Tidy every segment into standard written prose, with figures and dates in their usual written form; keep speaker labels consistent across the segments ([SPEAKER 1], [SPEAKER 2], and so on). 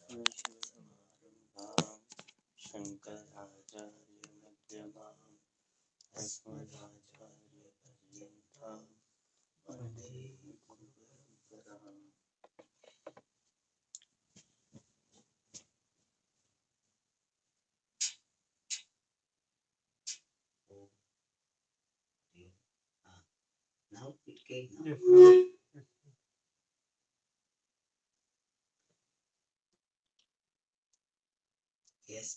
[SPEAKER 1] सदाशिवसमारम्भां शङ्कराचार्यमध्यमाम् अस्मदाचार्यपर्यन्तां वन्दे गुरुपरम्पराम्. Now it came.
[SPEAKER 2] Yes.
[SPEAKER 1] Yes.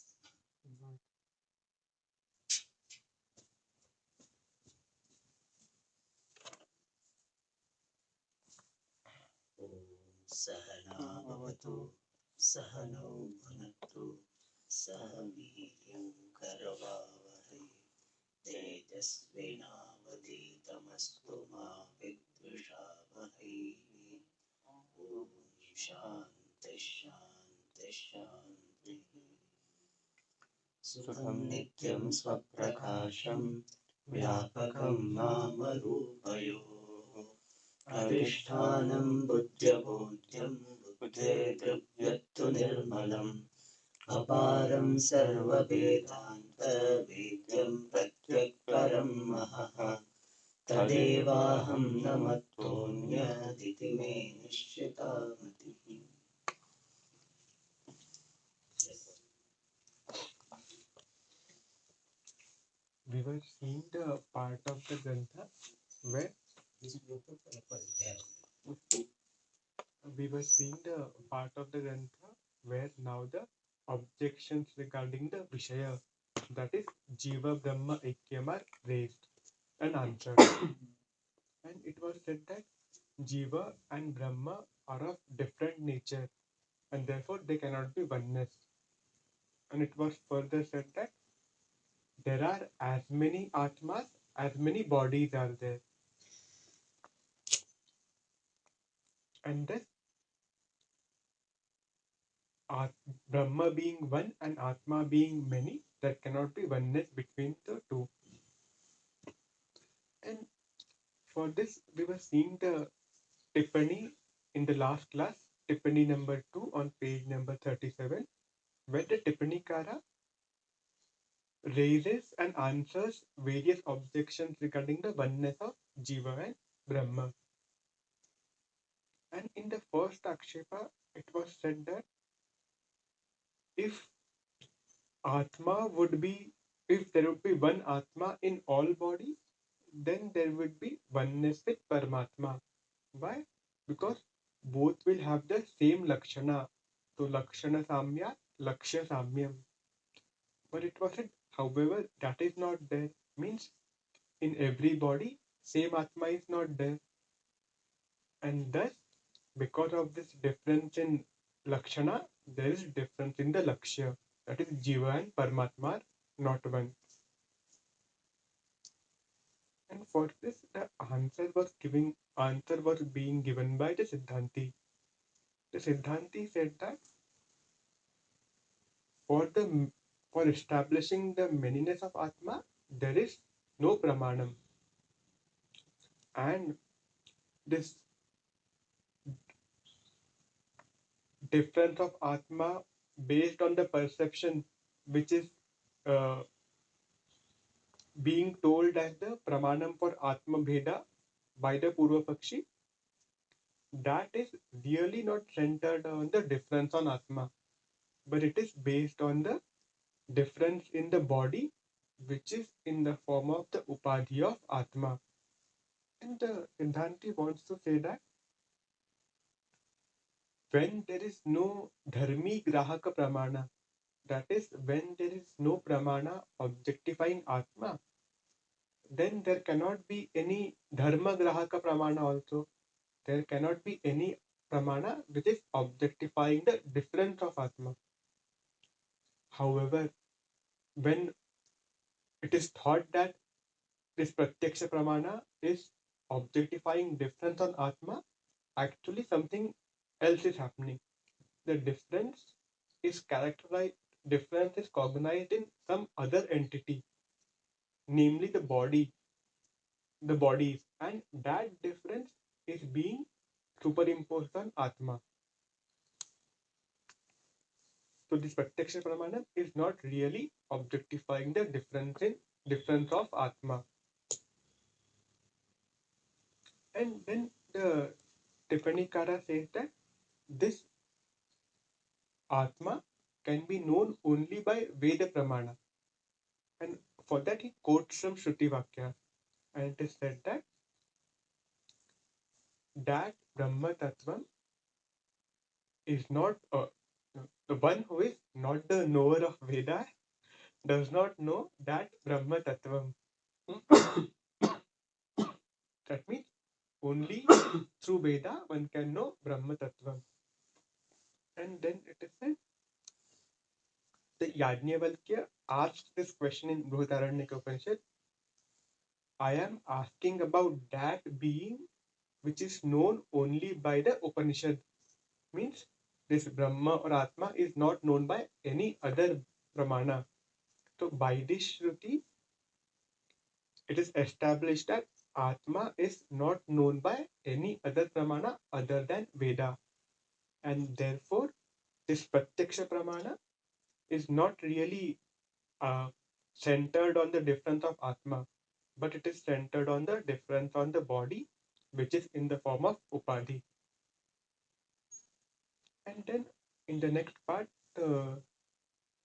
[SPEAKER 1] सहना भवतु सहनौ भुनक्तु सह वीर्यं करवावहै तेजस्विनावधीतमस्तु मा विद्विषावहै. ॐ शान्ति शान्ति शान्तिः. सुखं नित्यं स्वप्रकाशं व्यापकं नामरूपयोः अधिष्ठानं बुद्ध्यबोध्यं बुद्धेर्गव्यत्तु निर्मलम् अपारं सर्ववेदान्तवेद्यं प्रत्यक्परं महः तदेवाहं न मत्तोऽन्यदिति मे निश्चिता मतिः.
[SPEAKER 2] We were seeing the part of the Grantha where now the objections regarding the Vishaya, that is Jiva Brahma Aikyam, are raised and answered. And it was said that Jiva and Brahma are of different nature and therefore they cannot be oneness. And it was further said that there are as many Atmas as many bodies are there. And thus Brahma being one and Atma being many, there cannot be oneness between the two. And for this, we were seeing the Tippani in the last class, Tippani number 2 on page number 37, where the Tippanikara raises and answers various objections regarding the oneness of Jiva and Brahma. And in the first Akshepa, it was said that if there would be one Atma in all bodies, then there would be oneness with Paramatma. Why? Because both will have the same Lakshana. So Lakshana Samya, Lakshya Samyam. But it was said, however, that is not there. Means in every body, same Atma is not there. And thus, because of this difference in Lakshana, there is difference in the Lakshya. That is Jiva and Paramatma are not one. And for this, the answer was being given by the Siddhanti. The Siddhanti said that for establishing the manyness of Atma, there is no pramanam. And this difference of Atma based on the perception which is being told as the pramanam for Atma Bheda by the Purva Pakshi, that is really not centered on the difference on Atma, but it is based on the difference in the body, which is in the form of the upadhi of Atma. And the Siddhanti wants to say that when there is no dharmi grahaka pramana, that is when there is no pramana objectifying Atma, then there cannot be any dharma grahaka pramana also. There cannot be any pramana which is objectifying the difference of Atma. However, when it is thought that this pratyaksha pramana is objectifying difference on Atma, actually something else is happening. The difference is cognized in some other entity, namely the bodies, and that difference is being superimposed on Atma. So this Pratyaksha Pramana is not really objectifying the difference of Atma. And then the Tipanikara says that this Atma can be known only by Veda Pramana. And for that he quotes some Shruti Vakya. And it is said that Brahma Tattvam is not the one who is not the knower of Veda does not know that Brahma Tattvam. That means only through Veda one can know Brahma Tattvam. And then it is said that Yajnavalkya asked this question in Brihadaranyaka Upanishad. I am asking about that being which is known only by the Upanishad. Means this Brahma or Atma is not known by any other Pramana. So by this Shruti, it is established that Atma is not known by any other Pramana other than Veda. And therefore, this Pratyaksha Pramana is not really centered on the difference of Atma, but it is centered on the difference on the body, which is in the form of Upadhi. And then in the next part,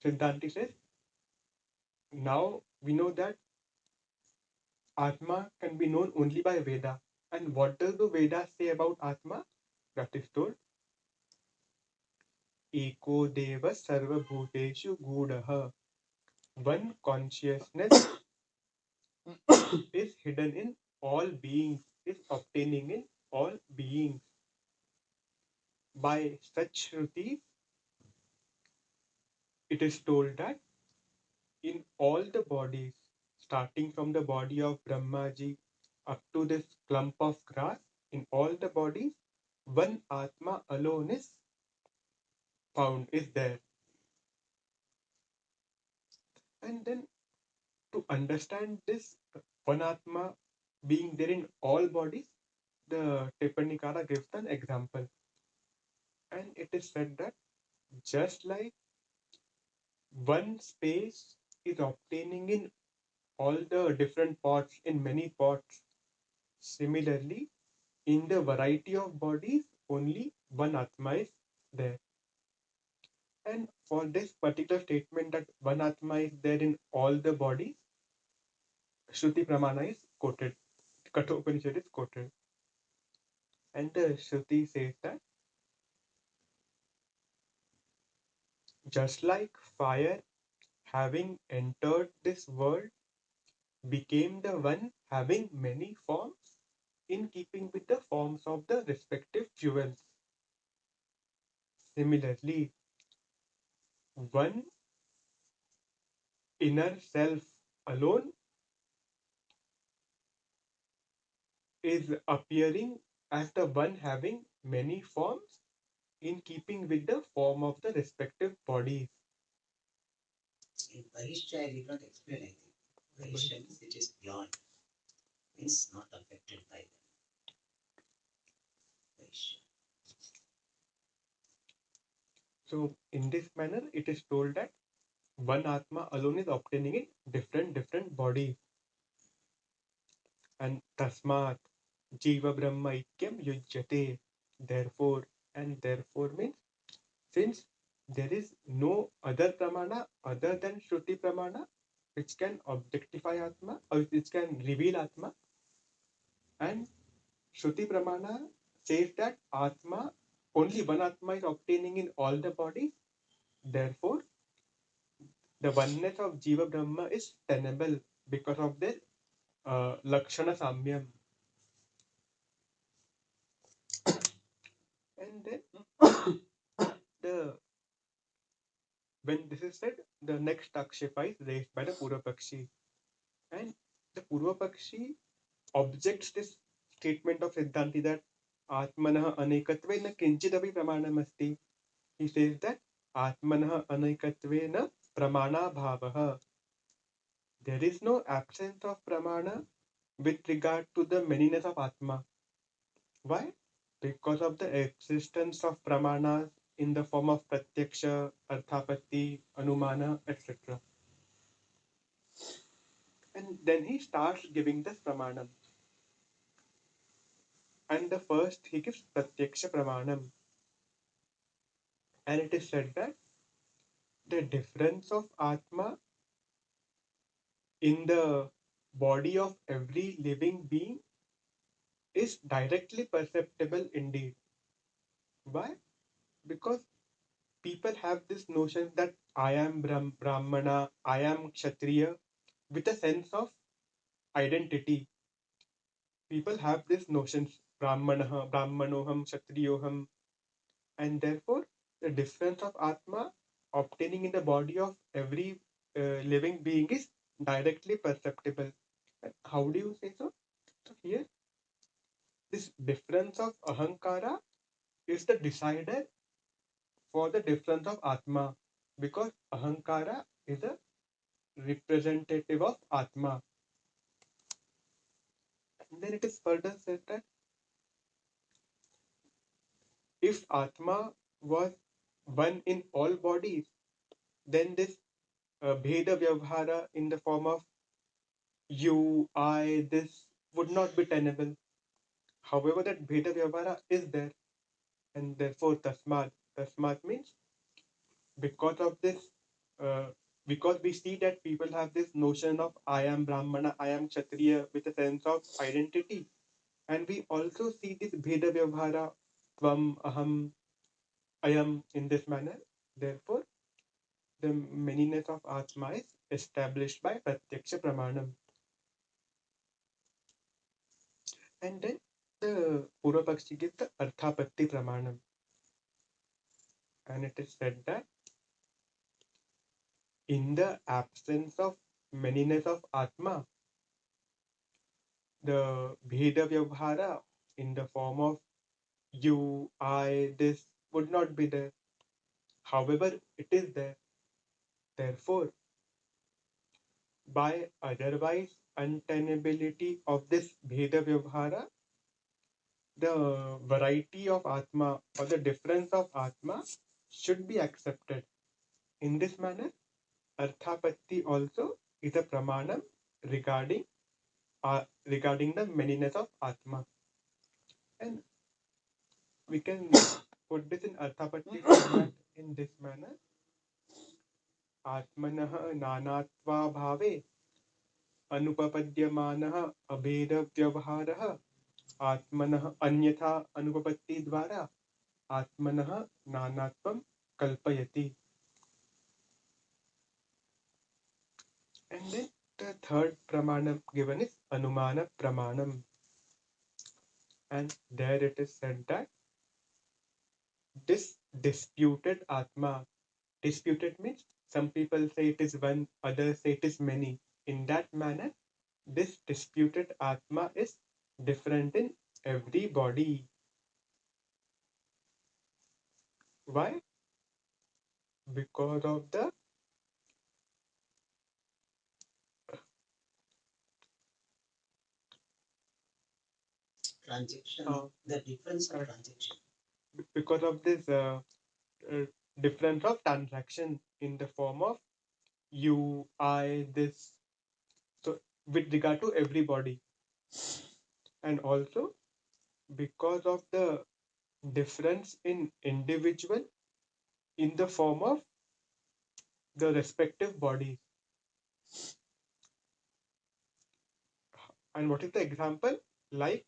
[SPEAKER 2] Siddhanti says, now we know that Atma can be known only by Veda. And what does the Veda say about Atma? That is told, Eko Deva Sarva Bhuteshu Gudaha. One consciousness is hidden in all beings, is obtaining in all beings. By such Shruti, it is told that in all the bodies, starting from the body of Brahmaji up to this clump of grass, in all the bodies, one Atma alone is found, is there. And then to understand this one Atma being there in all bodies, the Tipanikara gives an example. And it is said that just like one space is obtaining in all the different pots, in many pots, similarly, in the variety of bodies, only one Atma is there. And for this particular statement that one Atma is there in all the bodies, Shruti Pramana is quoted, Katha Upanishad is quoted. And the Shruti says that just like fire having entered this world became the one having many forms in keeping with the forms of the respective fuels. Similarly, one inner self alone is appearing as the one having many forms in keeping with the form of the respective bodies.
[SPEAKER 1] In Bahishya, I did not explain anything. Bahishya means it is beyond, means not affected by them. Bahishya.
[SPEAKER 2] So, in this manner, it is told that one Atma alone is obtaining in different bodies. And Tasmat Jiva Brahma Ikyam Yujyate. Therefore, and therefore means since there is no other Pramana other than Shruti Pramana which can objectify Atma or which can reveal Atma, and Shruti Pramana says that Atma, only one Atma is obtaining in all the bodies. Therefore, the oneness of Jiva Brahma is tenable because of their Lakshana Samyam. And then the when this is said, the next Akshepa is raised by the Purvapakshi. And the Purvapakshi objects this statement of Siddhanti that Atmanah Anekatve kinchidapi pramanamasti. He says that Atmanah Anekatve pramana bhavaha. There is no absence of pramana with regard to the manyness of Atma. Why? Because of the existence of pramanas in the form of pratyaksha, arthapatti, anumana, etc. And then he starts giving this pramanam. And the first he gives pratyaksha pramanam. And it is said that the difference of Atma in the body of every living being is directly perceptible indeed. Why? Because people have this notion that I am Brahmana, I am Kshatriya, with a sense of identity. People have this notions Brahmanaha, Brahmanoham, Kshatriyoham, and therefore the difference of Atma obtaining in the body of every living being is directly perceptible. And how do you say so? So here, this difference of Ahankara is the decider for the difference of Atma, because Ahankara is a representative of Atma. And then it is further said that if Atma was one in all bodies, then this Bheda Vyavhara in the form of you, I, this would not be tenable. However, that Bheda Vyavhara is there, and therefore Tasmad. Tasmad means because of this, uh, because we see that people have this notion of I am Brahmana, I am Kshatriya with a sense of identity. And we also see this Bheda Vyavhara, Tvam, Aham, Ayam in this manner. Therefore, the manyness of Atma is established by Pratyaksha Pramanam. And then the Purvapakshi gives the Arthapatti Pramanam. And it is said that in the absence of manyness of Atma, the Bheda Vyavhara in the form of you, I, this would not be there. However, it is there. Therefore, by otherwise untenability of this Bheda Vyavhara, the variety of Atma or the difference of Atma should be accepted. In this manner, Arthapatti also is a pramanam regarding regarding the manyness of Atma. And we can put this in Arthapatti format in this manner. Atmanah nanatva bhave अनुपपद्यमानः अभेदव्यवहारः आत्मनः अन्यथा अनुपपत्ति द्वारा आत्मनः नानात्वं कल्पयति. And then the third pramanam given is Anumana Pramanam. And there it is said that this disputed Atma, disputed means some people say it is one, others say it is many. In that manner, this disputed Atma is different in every body. Why? Because of the
[SPEAKER 1] Transaction,
[SPEAKER 2] uh,
[SPEAKER 1] the difference of
[SPEAKER 2] correct.
[SPEAKER 1] transaction.
[SPEAKER 2] Because of this difference of transaction in the form of you, I, this. So, with regard to everybody, and also because of the difference in individual in the form of the respective bodies. And what is the example? Like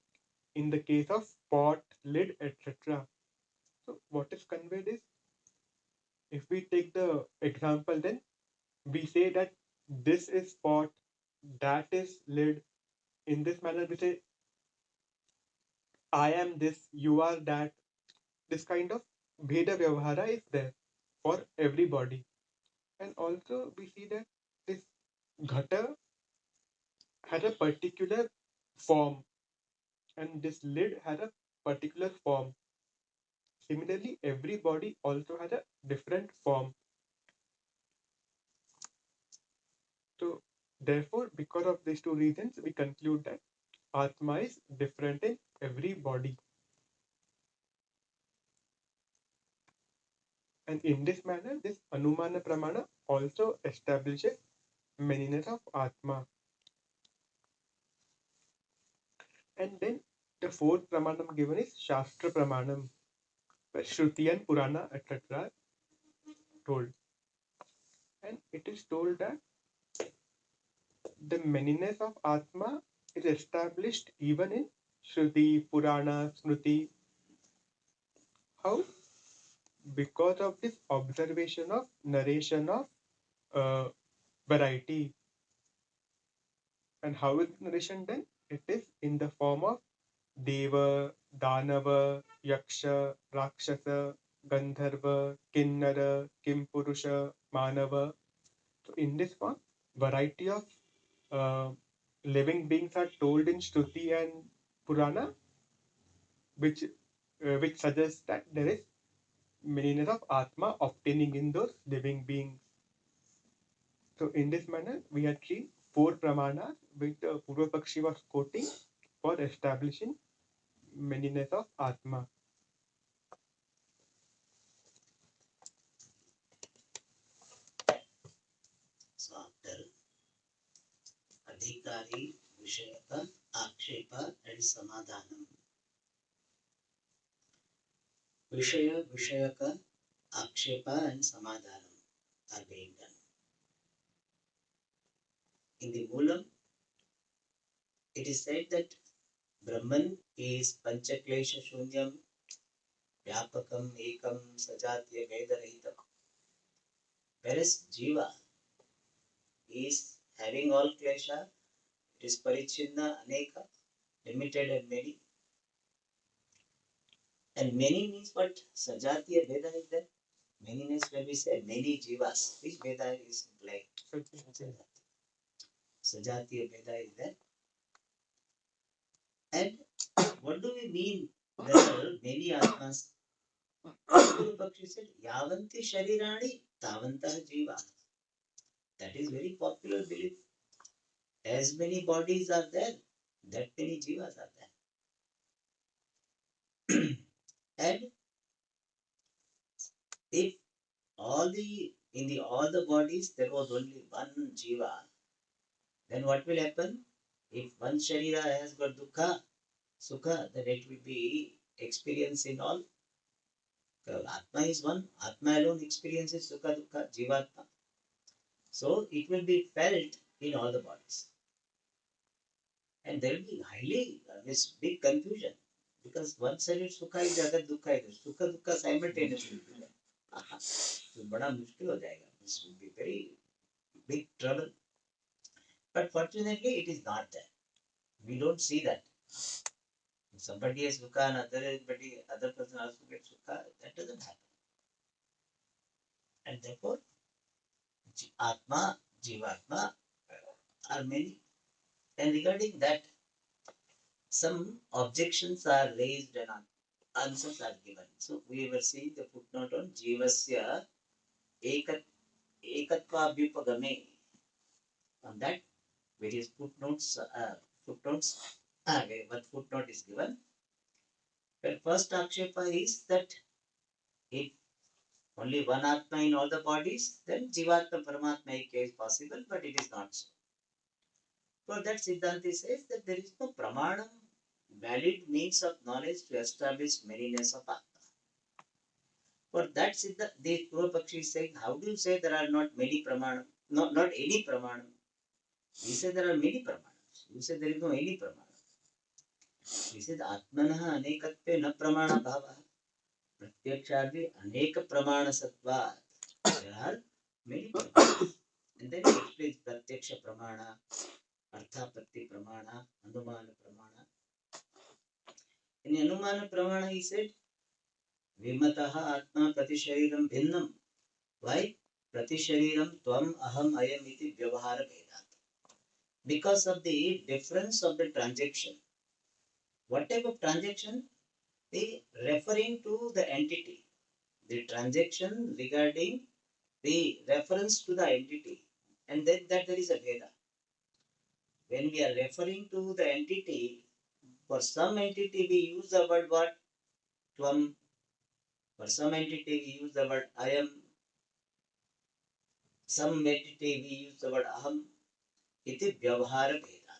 [SPEAKER 2] in the case of pot, lid, etc. So, what is conveyed is if we take the example, then we say that this is pot, that is lid. In this manner, we say I am this, you are that. This kind of Bheda Vyavahara is there for everybody. And also we see that this Ghata has a particular form and this lid has a particular form. Similarly, every body also has a different form. So therefore, because of these two reasons, we conclude that Atma is different in every body. And in this manner, this Anumana Pramana also establishes manyness of Atma. And then the fourth Pramanam given is Shastra Pramanam, where Shruti and Purana, etc. are told. And it is told that the manyness of Atma is established even in Shruti, Purana, Smriti. How? Because of this observation of narration of uh, variety. And how is narration done? It is in the form of Deva, Danava, Yaksha, Rakshasa, Gandharva, Kinnara, Kimpurusha, Manava. So in this form, variety of uh, living beings are told in Shruti and Purana, which suggests that there is manyness of Atma obtaining in those living beings. So in this manner, we had seen four pramanas which the Purva Pakshi was quoting for establishing manyness of Atma.
[SPEAKER 1] So after Adhikari, Vishayaka, Akshepa and Samadhanam. Vishayaka, Akshepa and Samadhanam are being done. In the Moolam, it is said that Brahman is Panchaklesha Shunyam, Vyapakam, Ekam, Sajatya, Vedarahitam. Whereas Jiva is having all klesha, it is Parichinna, Aneka, limited and many. And many means what? Sajatya Veda is there. Many means when we say many jivas, which Veda is like Sajatya Veda is there. And what do we mean? There are many atmas. Guru Pakshi said, Yavanti Sharirani, Tavantah Jiva. That is very popular belief. As many bodies are there, that many jivas are there. And if all the bodies there was only one jiva, then what will happen? If one sharira has got dukkha, sukha, then it will be experienced in all. Atma is one. Atma alone experiences sukha, dukkha, jivatma. So it will be felt in all the bodies. And there will be this big confusion. Because one side is sukha is the other dukkha is. Sukha, dukkha simultaneously. So बड़ा मुश्किल हो जाएगा. This will be very big trouble. But fortunately, it is not there. We don't see that. If somebody has sukha and other person also gets sukha, that doesn't happen. And therefore, Atma, Jivatma are many. And regarding that, some objections are raised and answers are given. So we were seeing the footnote on Jivasya Ekatva Abhyupagame. On that, various footnotes, one footnote is given. The first Akshepa is that if only one Atma in all the bodies, then Jivatma Paramatma Ekya is possible, but it is not so. For that, Siddhanti says that there is no Pramanam, valid means of knowledge to establish manyness of Atma. For that, the Purva Pakshi is saying, how do you say there are not many Pramanam? Not any Pramanam. We say there are many Pramanams. You say there is no any Pramanam. We said, Atmanaha Anekatve na Pramana Bhava. Pratyaksharvi Aneka Pramana Sattva. There are many Pramanas. And then he explains Pratyaksha Pramana, Arthapatti Pramana, Anumana Pramana. In Anumana Pramana, he said, Vimataha Atma Pratisharidam Bhinnam. Why? Pratisharidam Tvam Aham Ayam Iti Vyavahara Vedat. Because of the difference of the transaction. What type of transaction? The referring to the entity. The transaction regarding the reference to the entity. And then that there is a Veda. When we are referring to the entity, for some entity we use the word what? Tvam. For some entity we use the word I am, some entity we use the word aham, iti vyavahara bheda.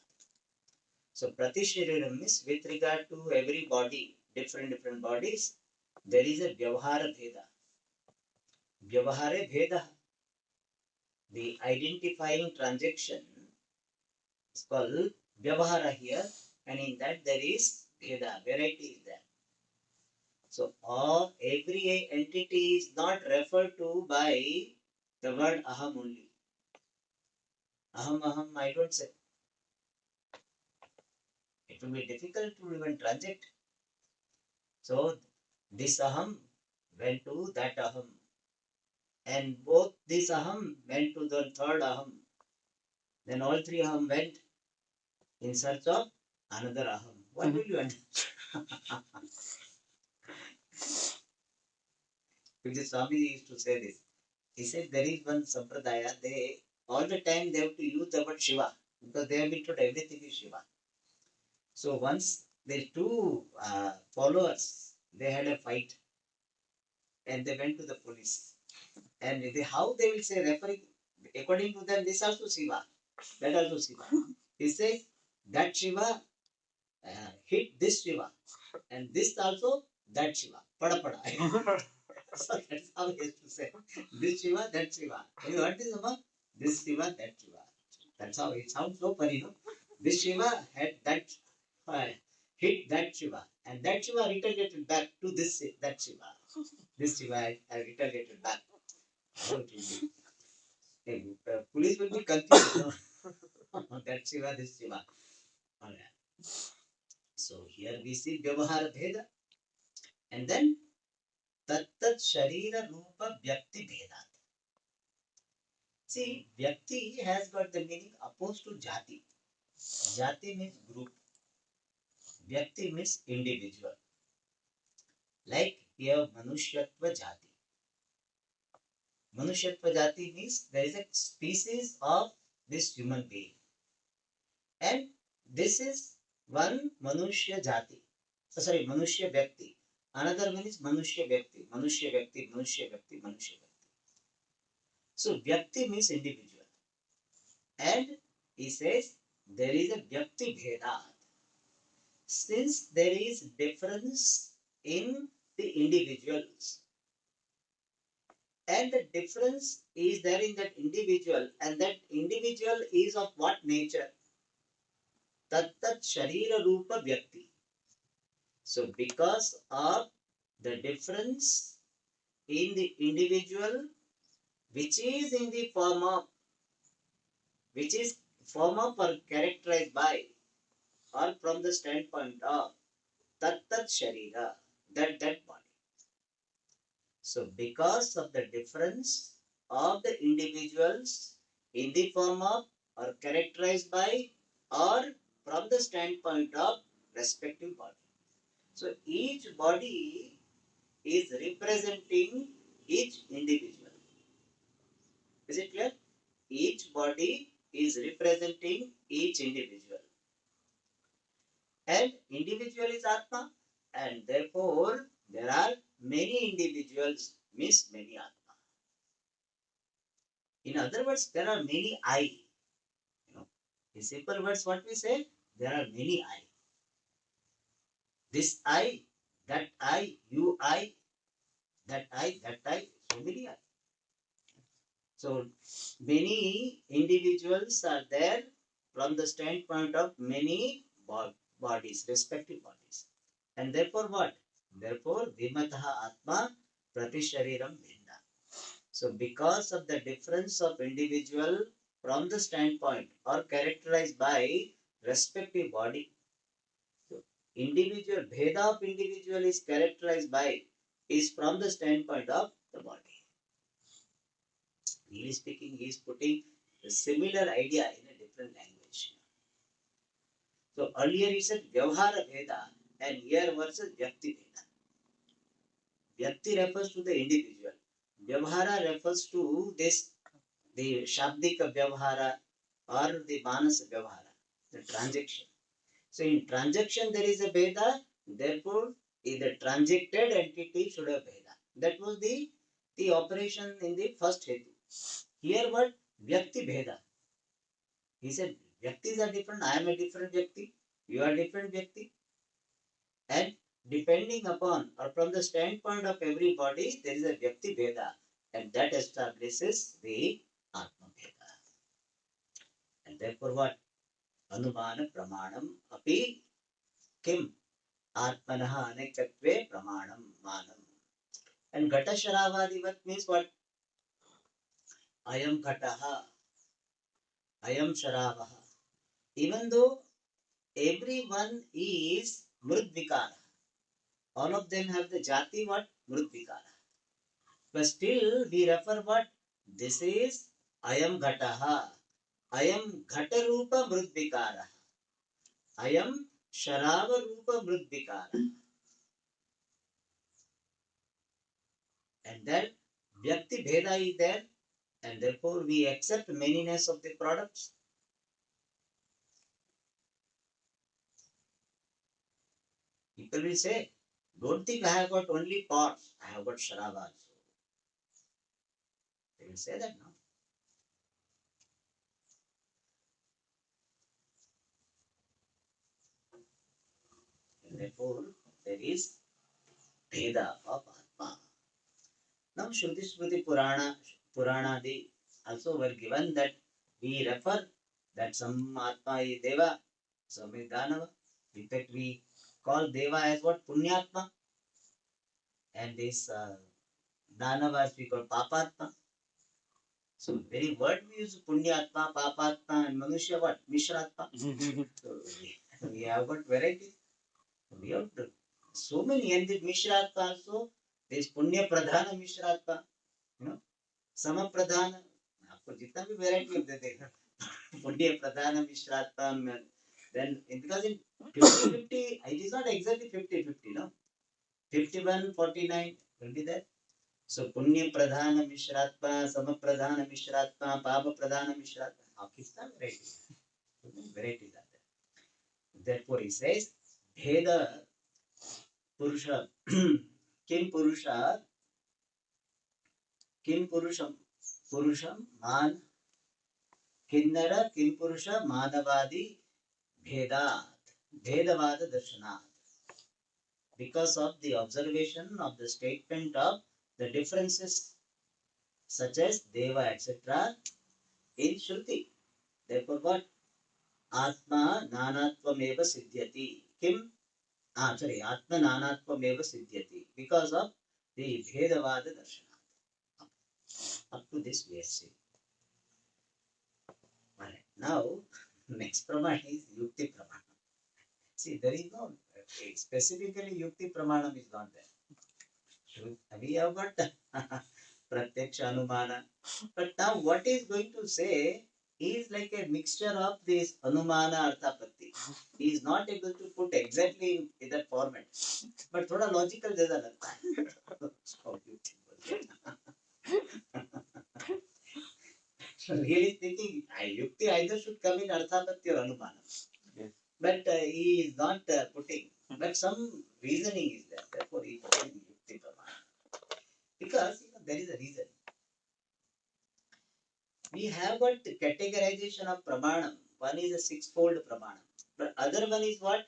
[SPEAKER 1] So pratishariram means with regard to every body, different bodies, there is a vyavahara bheda. Vyavahare bheda. The identifying transaction is called vyavahara here, and in that there is bheda, variety is there. So every entity is not referred to by the word aham only. Aham, I don't say. It will be difficult to even transact. So this aham went to that aham, and both this aham went to the third aham. Then all three aham went in search of another aham. What will you understand? Because Swami used to say this. He said there is one sampradaya, they all the time they have to use the word Shiva because they have been told everything is Shiva. So once the two followers, they had a fight and they went to the police. And how they will say, referring, according to them, this also Shiva, that also Shiva. He says that Shiva hit this Shiva, and this also that Shiva. Pada pada. So that's how he has to say. This Shiva, that Shiva. You heard this about? This Shiva, that Shiva. That's how it sounds so funny, no? This Shiva had that hit that Shiva, and that Shiva retaliated back to this that Shiva. This Shiva retaliated back. How it will be? Police will be confused. No? That Shiva, this Shiva. All right. So here we see Vyavahara Bheda, and then Tattat Sharira Rupa Vyakti Bheda. See, Vyakti has got the meaning opposed to Jati. Jati means group. Vyakti means individual. Like here, Manushyatva Jati. Manushyatva Jati means there is a species of this human being. And this is one Manushya Jati. Manushya Vyakti. Another one is Manushya Vyakti. Manushya Vyakti, Manushya Vyakti, Manushya Vyakti. So Vyakti means individual. And he says there is a Vyakti Bheda. Since there is difference in the individuals, and the difference is there in that individual, and that individual is of what nature? Tattat Sharira Rupa Vyakti. So because of the difference in the individual, which is in the form of, or characterized by, or from the standpoint of Tattat Sharira, that body. So because of the difference of the individuals in the form of, or characterized by, or from the standpoint of respective body. So each body is representing each individual. Is it clear? Each body is representing each individual. And individual is Atma, and therefore there are many individuals, means many Atma. In other words, there are many I. In simple words, what we say, there are many I. This I, that I, you I, that I, so many I. So many individuals are there from the standpoint of many bodies, respective bodies. And therefore what? Therefore, Vimataha Atma Pratishariram Bhinda. So because of the difference of individual from the standpoint or characterized by respective body, so individual, Bheda of individual is characterized by, is from the standpoint of the body. Really speaking, he is putting the similar idea in a different language. So earlier he said Vyavahara Bheda, and here versus Vyakti Bheda. Vyakti refers to the individual. Vyavahara refers to this, the Shabdika Vyavahara or the Manasa Vyavahara, the transaction. So in transaction there is a Bheda, therefore the transacted entity should have Bheda. That was the operation in the first hetu. Here what? Vyakti Bheda. He said, Vyaktis are different, I am a different Vyakti, you are different Vyakti. And depending upon or from the standpoint of everybody, there is a Vyakti Bheda. And that establishes the Atma Bheda. And therefore what? Anumana Pramanam Api Kim Atmanaha Anekatve Pramanam Manam. And Gata Sharavadivat means what? Ayam Gataha, Ayam Sharavaha. Even though everyone is Mrudvikara, all of them have the Jati what? Mrudvikara. But still we refer what? This is Ayam Gataha, Ayam Gatarupa Mrudvikara, Ayam Sharava Rupa Mrudvikara. And then Vyakti Bheda is there, and therefore we accept manyness of the products. People will say, don't think I have got only pots, I have got Sharava also. They will say that now. And therefore, there is Bheda of Atma. Now, Shruti Smriti Puranadi also were given that we refer that some Atma is Deva, some is Danava. In fact, we call Deva as what? Punyatma. And this Danava as we call Papatma. So, very word we use Punyatma, Papatma, and Manushya what? Mishratma. So, we have got variety. We have so many, and the Mishratma also, there is Punya Pradhana Mishratma, you know, Sama Pradhana. आपको जितना भी variety of देखेगा, Punya Pradhana Mishratma, then because in 50-50, it is not exactly 50-50, no, 51-49 will be there. So Punya Pradhana Mishratma, Sama Pradhana Mishratma, Papa Pradhana Mishratma. How कितना variety? Varieties are there. Therefore, he says, Bheda Purusha, Kim Purusha, Kim Purusham, Man, Kinnara, Kim Purusha, Madhavadi, Bhedat, Bhedavada Darshanat. Because of the observation of the statement of the differences such as Deva, etc. in Shruti. Therefore, what? Atma Nanatvam Siddhyati. Kim? Atma Nanatvam Siddhyati. Because of the Bhedavada Darshanat. Up to this we have seen. Alright. Now, next Pramana is Yukti Pramana. See, there is no specifically Yukti Pramanam is not there. We have got Pratyaksha Anumana. But now what is going to say is like a mixture of this Anumana Arthapatti. He is not able to put exactly in that format. But thoda logical jada lagta hai. So really speaking, Yukti either should come in Arthapatti or Anumana. Yes. But he is not putting. But some reasoning is there. Therefore, he is putting Yukti Pramana. Because there is a reason. We have got categorization of Pramanam. One is a sixfold Pramanam. But other one is what?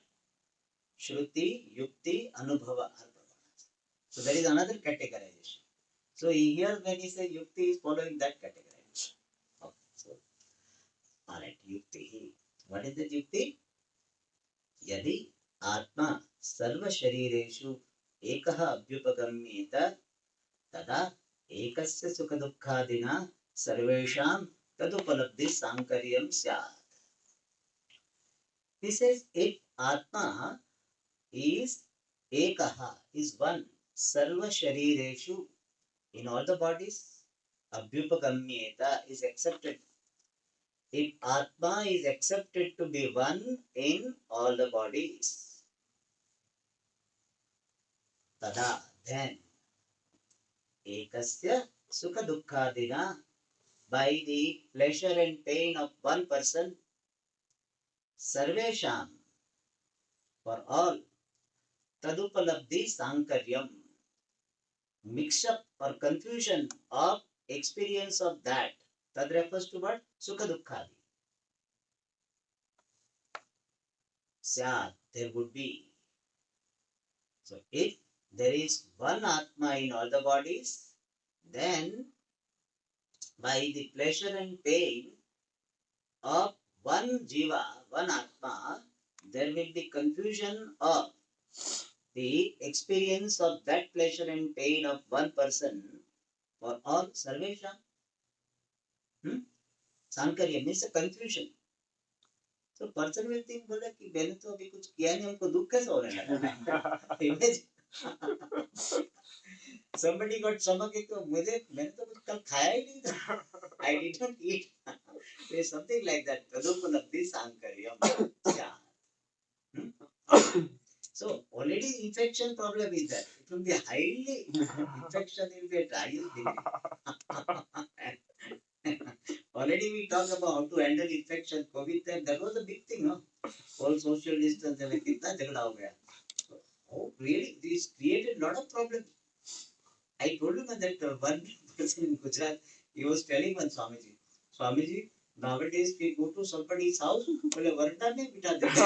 [SPEAKER 1] Shruti, Yukti, Anubhava. So there is another categorization. So here when he says Yukti is following that categorization. Okay. So, alright, Yukti. What is the Yukti? Yadi Atma Sarva Sharireshu Ekaha Abhyupagamyeta Tada Ekasya Sukha Dukkhadina Sarvesham Tadupalabdhi Sankaryam Syat. He says if Atma is Ekaha, is one, Sarva Sharireshu, in all the bodies, Abhyupagamyeta is accepted. If Atma is accepted to be one in all the bodies, Tada, then, Ekasya Sukha Dukkhadina, by the pleasure and pain of one person, Sarvesham, for all, Tadupalabdhi Sankaryam, mix up or confusion of experience of that. That refers to what? Sukha dukkhadi. Syat, there would be. So if there is one Atma in all the bodies, then by the pleasure and pain of one Jiva, one Atma, there will be confusion of the experience of that pleasure and pain of one person for all Sarvesham. Sankarya means a confusion. So person will think बोला कि मैंने तो अभी कुछ किया नहीं हमको दुख कैसे होने लगा Imagine somebody got stomachache तो मैंने तो कुछ कल खाया ही नहीं था I did not eat there's something like that तदुपलब्धि सांकर्यम So already infection problem is there. It will be highly infection will be at highest degree. Already we talk about how to handle infection. COVID time that was a big thing, no? All social distance and कितना झगड़ा हो गया. Oh, really? This created a lot of problems. I told you that one person in Gujarat, he was telling one Swamiji, Swamiji, nowadays we go to somebody's house, बोले वरना में बिठा देते.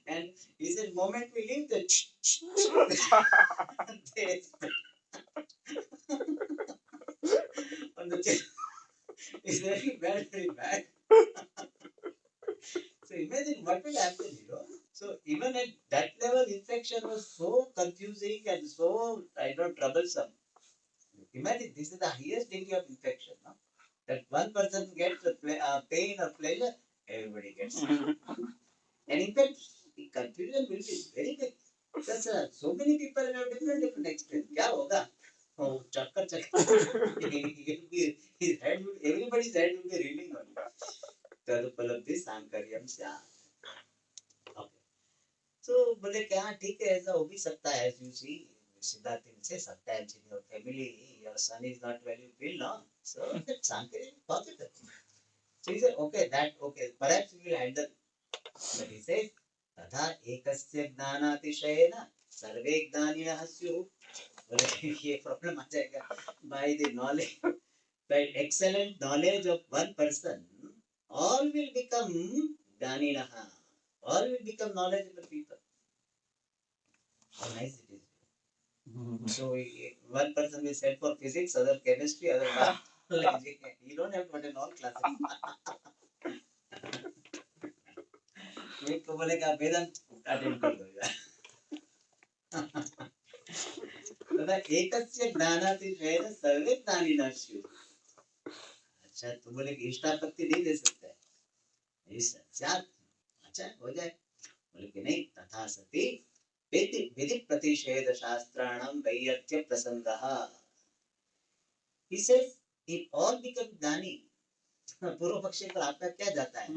[SPEAKER 1] And he said, moment we leave the on the chair. It's very bad, very bad. So imagine what will happen, you know. So even at that level, infection was so confusing and so, troublesome. Imagine this is the highest degree of infection, no? That one person gets pain or pleasure, everybody gets. And in fact, the confusion will be very big. Because so many people have different experience. क्या होगा? Oh, चक्कर. His head will, everybody's head will be reeling on you. तदुपलब्धि सांकर्यम स्यात्. Okay. So बोले क्या ठीक है ऐसा हो भी सकता है as you see Siddharth says sometimes in your family your son is not well you feel no so that sankarya is positive. So he said okay perhaps we will handle but he says तथा एकस्य ज्ञानातिशयेन सर्वे ज्ञानिनः स्युः. बोले ये problem आ जाएगा by the knowledge by excellent knowledge of one person all will become ज्ञानिनः all will become knowledgeable people. How nice it is. So one person will send for physics, other chemistry, other biology. You don't have to attend all classes. एक को बोलेगा वेदांत attend कर लो. तथा एकस्य ज्ञानातिशयेन सर्वे ज्ञानिनः स्युः. अच्छा तुम बोले कि इष्टापत्ति नहीं दे सकते अच्छा हो जाए बोले कि नहीं तथा सति विधि प्रतिषेध शास्त्राणां वैयर्थ्य प्रसंगः. He says if all become ज्ञानी पूर्व पक्ष पर आपका क्या जाता है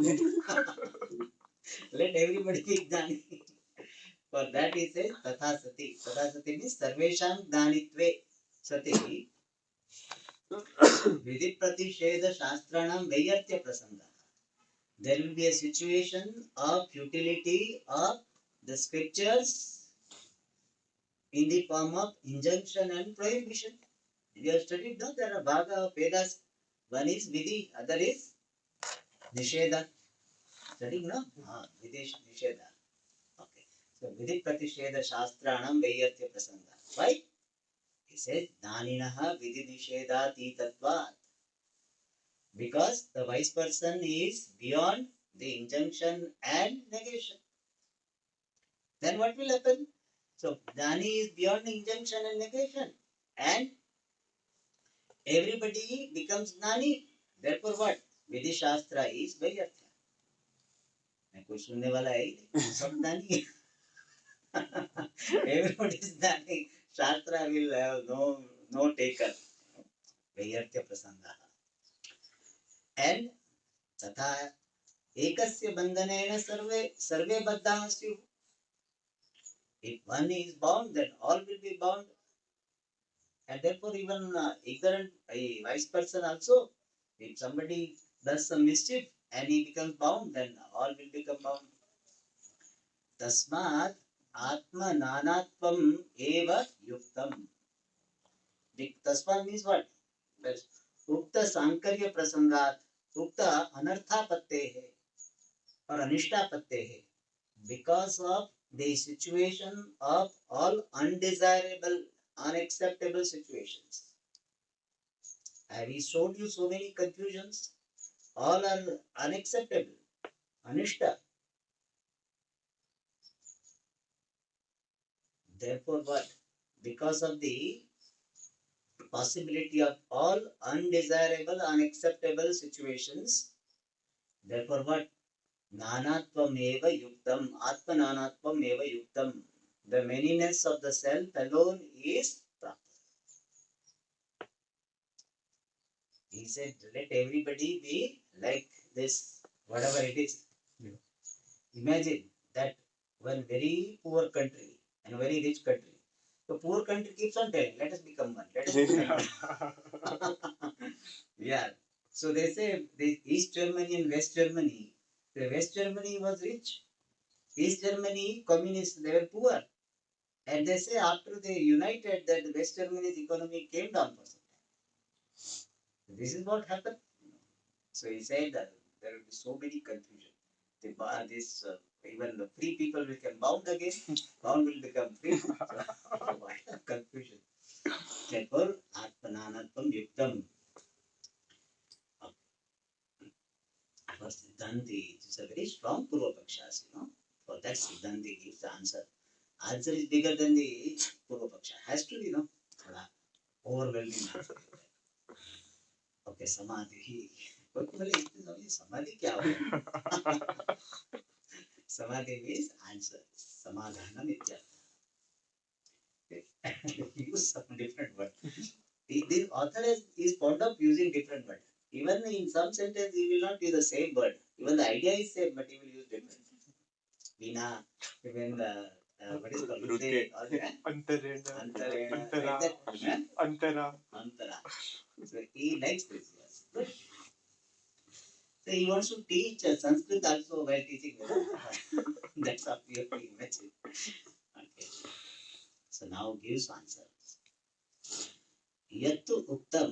[SPEAKER 1] let everybody be ज्ञानी. For that he says तथा सति means सर्वेषां ज्ञानित्वे सति विधि प्रतिषेध शास्त्राणां वैयर्थ्य प्रसंगः. There will be a situation of futility of the scriptures in the form of injunction and prohibition. We have studied, no? There are Bhaga of Vedas. One is Vidhi, other is Nisheda. Studying, no? Vidhi, Nisheda. Okay. So, Vidhi Pratisheda Shastranam Vaiyartya Prasanga. Why? He says, Dhaninaha Vidhi Nisheda Titatvat. Because the wise person is beyond the injunction and negation. Then what will happen? So, Dhani is beyond injunction and negation. And everybody becomes Gnani. Therefore what? Vidhi Shastra is Vaiyartya. मैं कोई सुनने वाला है ही नहीं सब Gnani. Everybody is Gnani. Shastra will have no taker. Vaiyartya Prasanga. And तथा एकस्य बंधनेन सर्वे बद्धाः स्युः. If one is bound, then all will be bound. And therefore even ignorant, a wise person also, if somebody does some mischief and he becomes bound, then all will become bound. Tasmat Atmananatvam eva yuktam. Tasma means what? Ukta sankarya prasangat, ukta anarthapatte or anishtapatte. Because of the situation of all undesirable, unacceptable situations. Have we showed you so many confusions? All are unacceptable, anishta. Therefore, what? Because of the possibility of all undesirable, unacceptable situations, therefore, what? Nanatvam eva yuktam, atmananatvam eva yuktam. The manyness of the self alone is proper. He said, let everybody be like this, whatever it is. Yeah. Imagine that one very poor country and very rich country. The poor country keeps on telling, let us become one, let us become one. Yeah. So they say the East Germany and West Germany, the West Germany was rich. East Germany, communists, they were poor. And they say after they united that the West Germany's economy came down for some time. This is what happened. So he said that there will be so many confusion. Even the free people become bound again. Bound will become free. So, what a confusion. Therefore, Atmananatvam Yuktam. For Siddhanti, it is a very strong Purva Pakshas, For that Siddhanti gives the answer. Answer is bigger than the Purva Paksha. Has to be, overwhelming answer. Okay, Samadhi. Samadhi क्या होगा? Samadhi means answer. Samadhanam ityartha. Use some different word. The author is fond of using different word. Even in some sentence, he will not use the same word. Even the idea is same, but he will use different. Vina, even what is called? Rute, Antarena, Antara. So he likes this. Yes. But so he wants to teach Sanskrit also while teaching Vedanta. That's how we have to imagine. Okay. So now gives answer. यत्तु उक्तम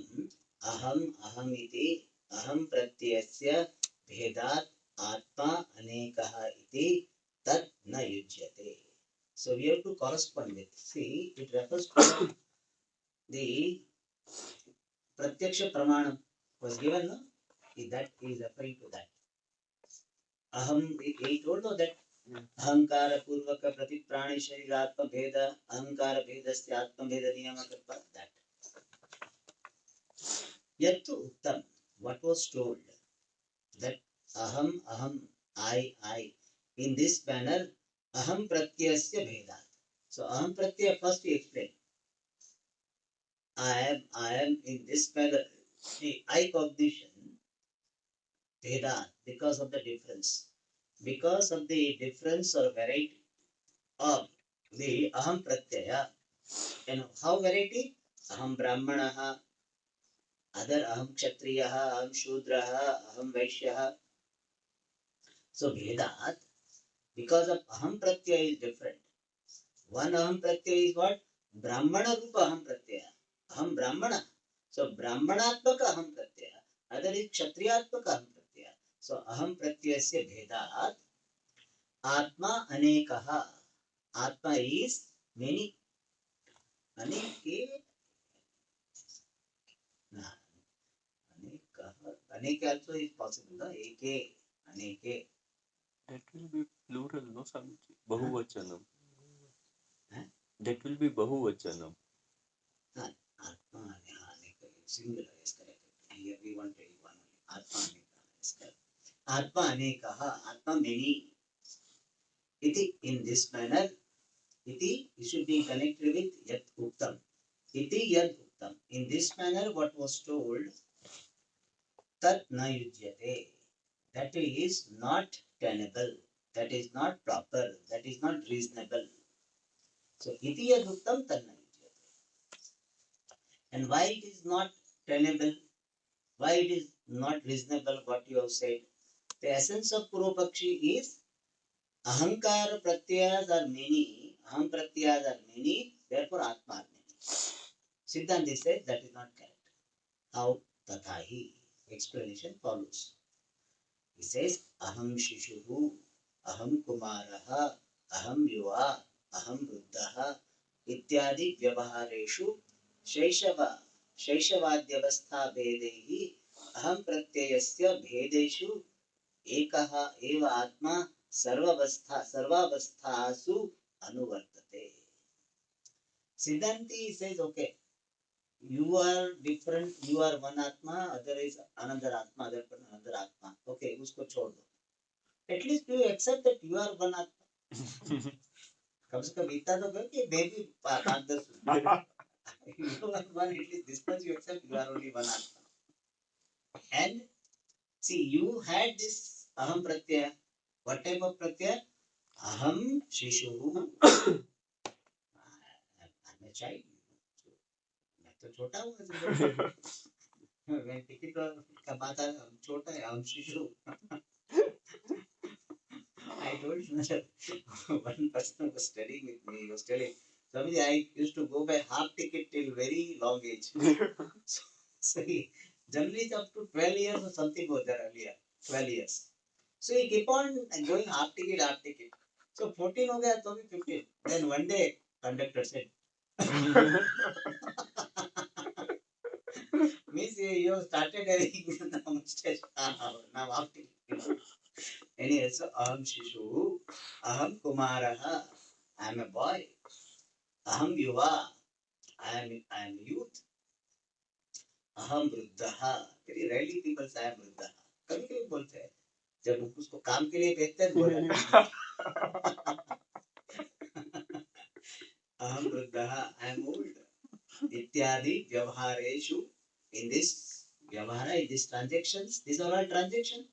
[SPEAKER 1] अहम इति अहम प्रत्ययस्य भेदात् आत्मा अनेकः इति तत् न युज्यते. So we have to correspond with. See, it refers to the pratyaksha pramanam was given, no? That is referring to that. Aham, he told no that अहंकार पूर्वक प्रति प्राणी शरीरात्म भेद अहंकार भेदस्य आत्म भेद नियमक that. Yattu uttam, what was told that aham, I, in this manner, aham pratyasya bhedat. So aham pratyaya first we explain. I am in this manner, the I cognition, bhedat, because of the difference. Because of the difference or variety of the aham pratyaya. And how variety? Aham brahmanaha, other aham kshatriyaha, aham shudraha, aham vaishyaha. So Vedat, because of aham pratyaya is different. One aham pratyaya is what? Brahmana rupa aham pratyaya. Aham brahmana. So brahmanatmaka aham pratyaya. Other is kshatriyatmaka aham pratyaya. So aham pratyayasya Vedat. Atma anekaha. Atma is many. Aneke. Aneke also is possible. No? Eke. Aneke.
[SPEAKER 3] That will be plural, no Swamiji? Bahuvachanam. That will be Bahuvachanam.
[SPEAKER 1] Atma aneka. Singular is correct. Here we want to one only. Atma aneka is correct. Atma anekaha. Atma many. Iti in this manner. Iti should be connected with yat uktam. Iti yat uktam. In this manner, what was told, tat na yujyate. That is not tenable. That is not proper. That is not reasonable. So, iti yat uktam tat na yujyate. And why it is not tenable? Why it is not reasonable what you have said? The essence of Purvapakshi is Ahankara pratyayas are many aham pratyas are many, therefore atma are many. Siddhanti says that is not correct. How? Tathahi. Explanation follows. He says aham shishuhu, aham kumaraha, aham yuva, aham vruddha इत्यादि व्यवहारेषु शैशवाद्यवस्था भेदैहि अहं प्रत्ययस्य भेदेषु एकः एव आत्मा सर्वावस्थासु अनुवर्तते. Siddhanti says, okay, you are different, you are one atma, other is another atma, other another atma. Okay, उसको छोड़ दो. At least you accept that you are one atma. कम से कम इतना तो करो कि मैं भी 5-10 you are one, at least this much you accept you are only one atma. And see, you had this aham pratyaya. What type of pratyaya? Aham shishuhu. I'm a child. मैं तो छोटा हूँ. मैं टिकट कमाता छोटा है. aham shishu. I told you that one person was studying with me. He was telling, Swamiji, I used to go by half ticket till very long age. So he generally up to 12 years or something was there earlier. 12 years. So he keep on going half ticket, half ticket. So 14 हो गया तो भी 15. Then one day conductor said, Miss, you started having now mustache. Now half ticket. Anyway, so aham shishu, aham kumaraha, I am a boy. Aham yuva, I am youth. aham vruddha. Very rarely people say I am vruddha. कभी कभी बोलते हैं जब उसको काम के लिए भेजते हैं बोला aham vruddha, I am old. इत्यादि व्यवहारेषु, in this व्यवहार, in these transactions, these are all transactions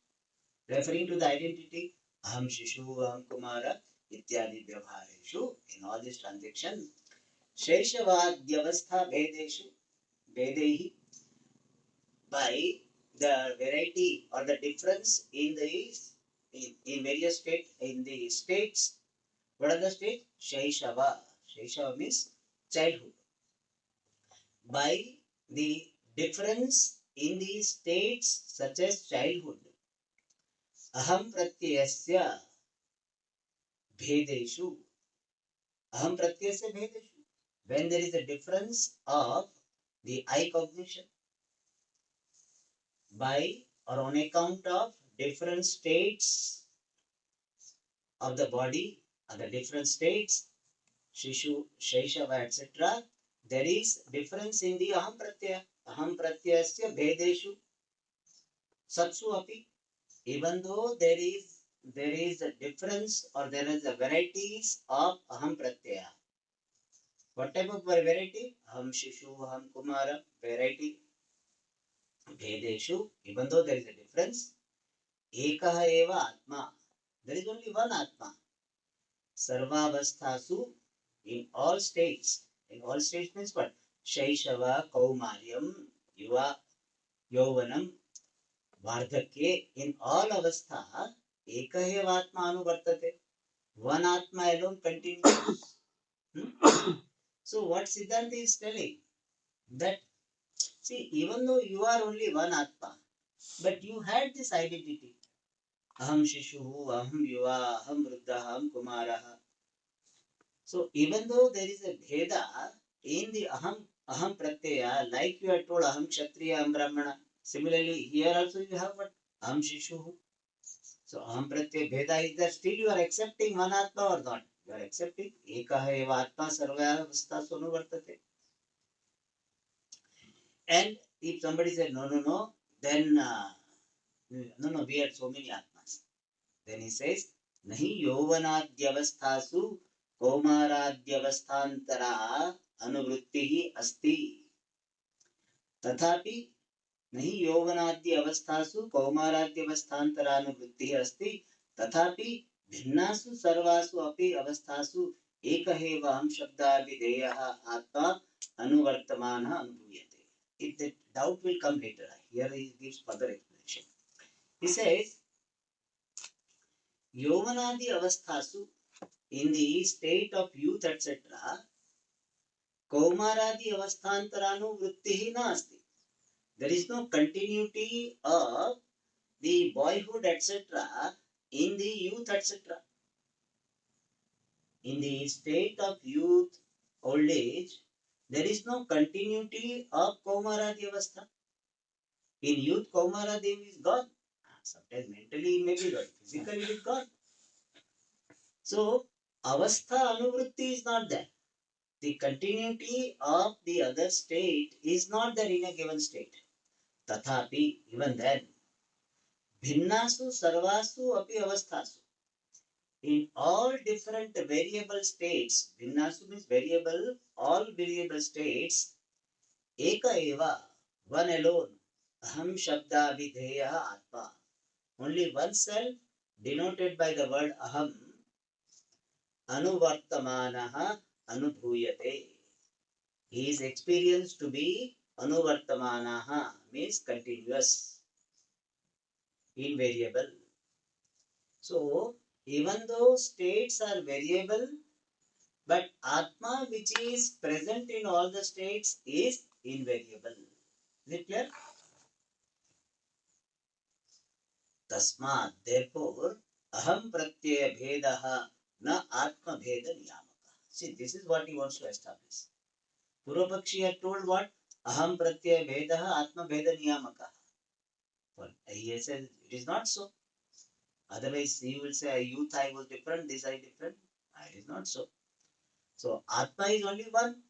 [SPEAKER 1] referring to the identity. aham shishu, aham kumara इत्यादि व्यवहारेषु, in all these transactions, शैशवाद्यवस्था भेदैहि, by the variety or the difference in the in various states, in the states. What are the states? Shaishava. Shaishava means childhood. By the difference in the states such as childhood, aham pratyasya bhedeshu. Aham pratyasya bhedeshu. When there is a difference of the eye cognition, by or on account of different states of the body, or the different states, Shishu, Shaishava, etc., there is difference in the aham pratyaya. Aham pratyasya bhedeshu satsu api. Even though there is a difference or there is a varieties of aham pratyaya. What type of variety? Aham shishu, aham kumara, variety. Bhedeshu, even though there is a difference, ekah eva atma. There is only one atma. Sarvavasthasu, in all states. In all states means what? Shaishava, Kaumaryam, Yuva, Yovanam, Vardhakye. In all avastha, ekah atma anuvartate. One atma alone continues. So what Siddhanta is telling? That, see, even though you are only one atma, but you had this identity. Aham shishuhu, aham yuva, aham vruddha, aham kumaraha. So even though there is a bheda in the aham pratyaya, like you had told aham kshatriya, aham brahmana, similarly here also you have what? Aham shishuhu. So aham pratyaya bheda is there, still you are accepting one atma or not? You are accepting ekah eva atma sarvavasthasu anuvartate. And if somebody said no, then no, we had so many atmas. Then he says nahi yovanadyavasthasu कौमाराद्यवस्थान्तरा अनुवृत्तिः अस्ति. तथापि नहीं यौवनाद्य अवस्थासु कौमाराद्यवस्थान्तरानुवृत्तिः अस्ति. तथापि भिन्नासु सर्वासु अपि अवस्थासु एकः एव अहं शब्दाभिधेयः आत्मा अनुवर्तमानः अनुभूयते. If the doubt will come later, here he gives further explanation. He says यौवनादि अवस्थासु, in the state of youth, etc., Kaumaradi avasthantaranu vrittihi nasti. There is no continuity of the boyhood, etc., in the youth, etc. In the state of youth, old age, there is no continuity of Kaumaradi avastha. In youth, Kaumaradi is gone. Sometimes mentally it may be gone, physically it is gone. So, avastha anuvritti is not there. The continuity of the other state is not there in a given state. Tathapi, even then, bhinnasu sarvasu api avasthasu. In all different variable states, bhinnasu means variable, all variable states, eka eva, one alone, aham shabda vidheya atma. Only one self, denoted by the word aham, anuvartamanaha anubhuyate. He is experienced to be anuvartamanaha, means continuous, invariable. So, even though states are variable, but Atma, which is present in all the states, is invariable. Is it clear? Tasmat, therefore, aham pratyaya bhedaha na atma bheda niyamaka. See, this is what he wants to establish. Purvapakshi had told what? Aham pratyaya bhedaha atma bheda niyamaka. But he said it is not so. Otherwise, he will say, youth I was different, this I different. It is not so. So, Atma is only one.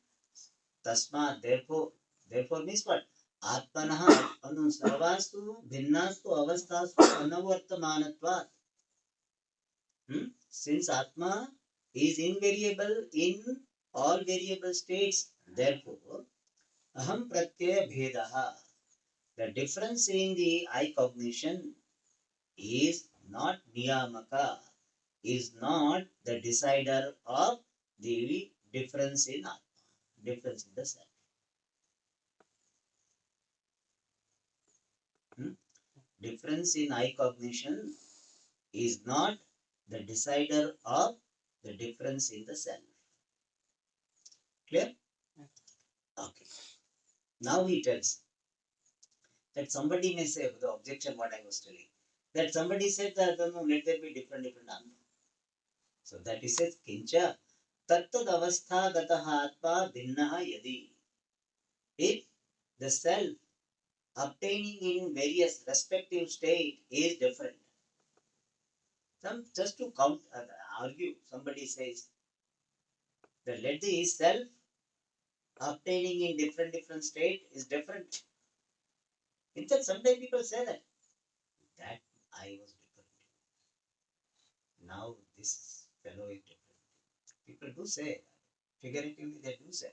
[SPEAKER 1] Tasma, therefore means what? Atmanaha anu sarvastu bhinnastu avastastu anavartamanatvat. Since Atma is invariable in all variable states, therefore, aham pratyaya bhedaha. The difference in the eye cognition is not niyamaka, is not the decider of the difference in Atma, difference in the self. Difference in eye cognition is not the decider of the difference in the self. Clear? Okay. Now he tells that somebody may say, the objection what I was telling, that somebody said that no, let there be different Atma. So that he says, kincha tattad avastha gataha atma bhinnaha yadi. If the self obtaining in various respective state is different. Just to argue, somebody says that let the self obtaining in different state is different. In fact, sometimes people say that I was different. Now this fellow is different. People do say, figuratively they do say,